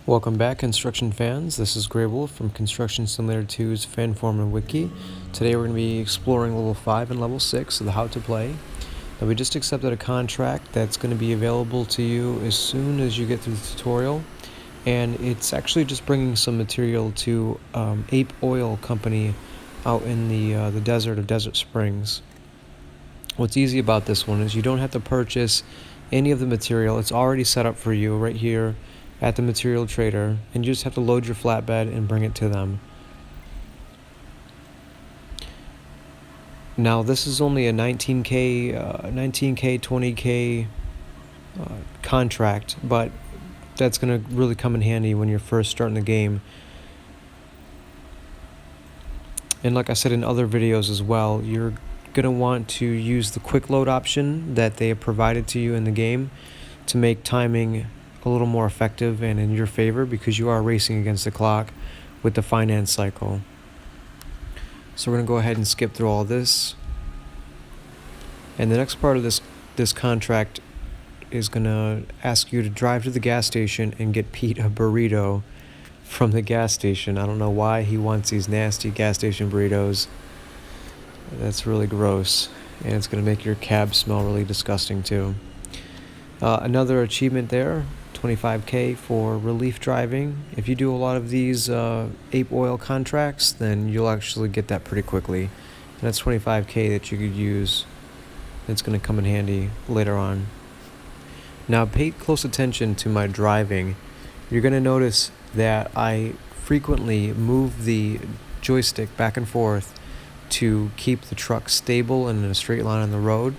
Welcome back, construction fans. This is Grey Wolf from Construction Simulator 2's Fanform Wiki. Today we're going to be exploring Level 5 and Level 6 of the How to Play. Now we just accepted a contract that's going to be available to you as soon as you get through the tutorial. And it's actually just bringing some material to Ape Oil Company out in the desert of Desert Springs. What's easy about this one is you don't have to purchase any of the material. It's already set up for you right here at the material trader, and you just have to load your flatbed and bring it to them. Now this is only a 19k 20k contract, but that's going to really come in handy when you're first starting the game. And like I said in other videos as well, you're going to want to use the quick load option that they have provided to you in the game to make timing a little more effective and in your favor, because you are racing against the clock with the finance cycle. So we're going to go ahead and skip through all this. And the next part of this contract is going to ask you to drive to the gas station and get Pete a burrito from the gas station. I don't know why he wants these nasty gas station burritos. That's really gross, and it's going to make your cab smell really disgusting too. Another achievement there, 25k for relief driving. If you do a lot of these Ape Oil contracts, then you'll actually get that pretty quickly. And that's 25k that you could use. It's going to come in handy later on. Now pay close attention to my driving. You're going to notice that I frequently move the joystick back and forth to keep the truck stable and in a straight line on the road.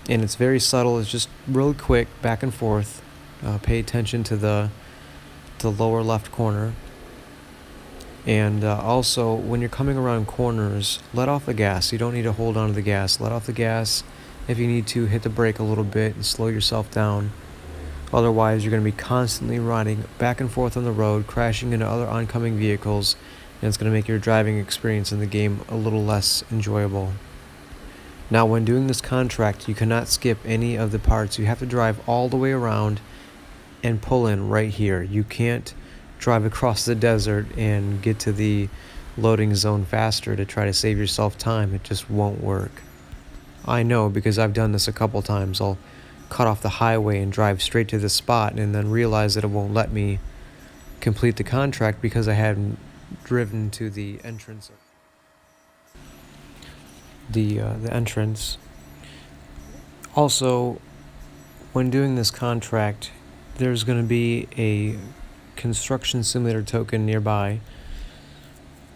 And it's very subtle. It's just really quick, back and forth. Pay attention to the lower left corner. And also, when you're coming around corners, let off the gas. You don't need to hold on to the gas. Let off the gas. If you need to, hit the brake a little bit and slow yourself down. Otherwise, you're going to be constantly riding back and forth on the road, crashing into other oncoming vehicles, and it's going to make your driving experience in the game a little less enjoyable. Now, when doing this contract, you cannot skip any of the parts. You have to drive all the way around and pull in right here. You can't drive across the desert and get to the loading zone faster to try to save yourself time. It just won't work. I know, because I've done this a couple times. I'll cut off the highway and drive straight to the spot and then realize that it won't let me complete the contract because I hadn't driven to the entrance. The entrance. Also, when doing this contract, there's going to be a construction simulator token nearby,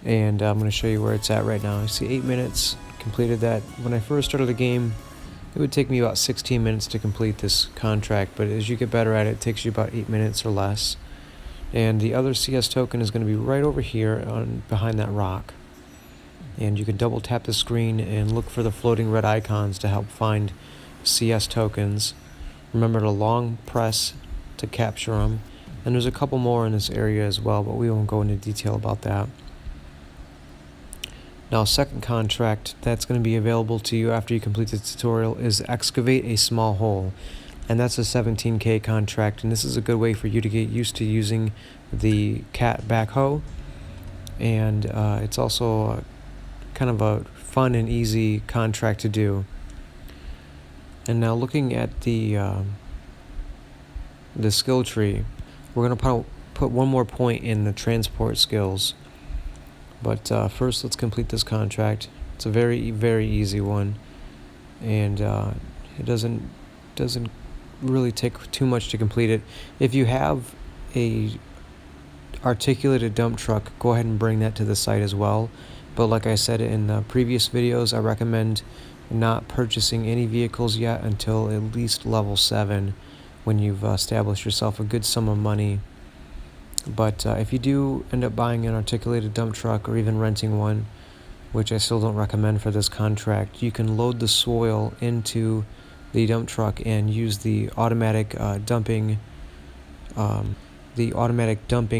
and I'm going to show you where it's at right now. You see 8 minutes completed that. When I first started the game, it would take me about 16 minutes to complete this contract, but as you get better at it, it takes you about 8 minutes or less. And the other CS token is going to be right over here behind that rock. And you can double tap the screen and look for the floating red icons to help find CS tokens. Remember to long press to capture them. And there's a couple more in this area as well, but we won't go into detail about that. Now, second contract that's going to be available to you after you complete the tutorial is excavate a small hole. And that's a 17k contract, and this is a good way for you to get used to using the cat backhoe. And it's also kind of a fun and easy contract to do. And now looking at the skill tree, we're going to put one more point in the transport skills. But first, let's complete this contract. It's a very, very easy one, and it doesn't really take too much to complete it. If you have a articulated dump truck, go ahead and bring that to the site as well. But like I said in the previous videos, I recommend not purchasing any vehicles yet until at least level 7, when you've established yourself a good sum of money. But if you do end up buying an articulated dump truck or even renting one, which I still don't recommend for this contract, you can load the soil into the dump truck and use the automatic dumping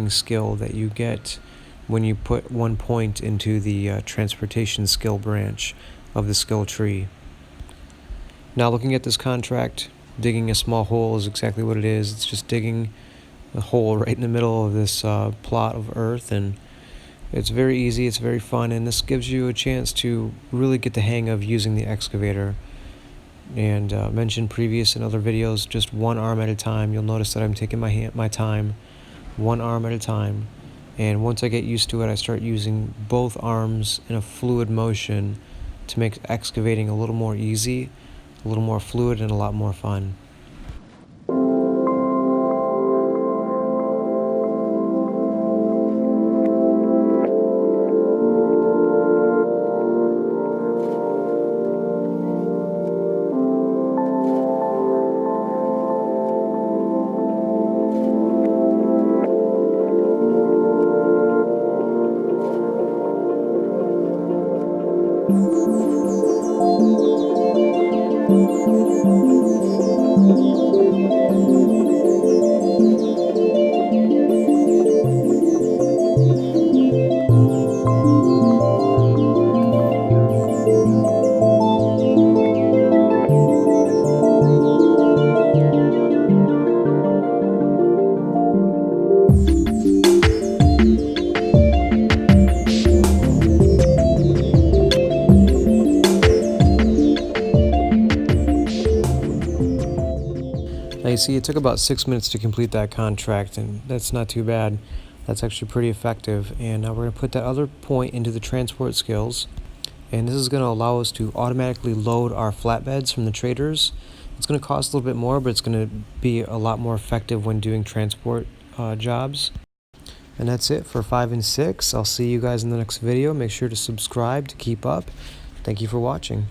skill that you get when you put 1 point into the transportation skill branch of the skill tree. Now, looking at this contract, digging a small hole is exactly what it is. It's just digging a hole right in the middle of this plot of earth, and it's very easy, it's very fun, and this gives you a chance to really get the hang of using the excavator. And mentioned previous in other videos, just one arm at a time. You'll notice that I'm taking my time, one arm at a time. And once I get used to it, I start using both arms in a fluid motion to make excavating a little more easy, a little more fluid, and a lot more fun. Now you see it took about 6 minutes to complete that contract, and that's not too bad. That's actually pretty effective. And now we're going to put that other point into the transport skills, and this is going to allow us to automatically load our flatbeds from the traders. It's going to cost a little bit more, but it's going to be a lot more effective when doing transport jobs. And that's it for 5 and 6. I'll see you guys in the next video. Make sure to subscribe to keep up. Thank you for watching.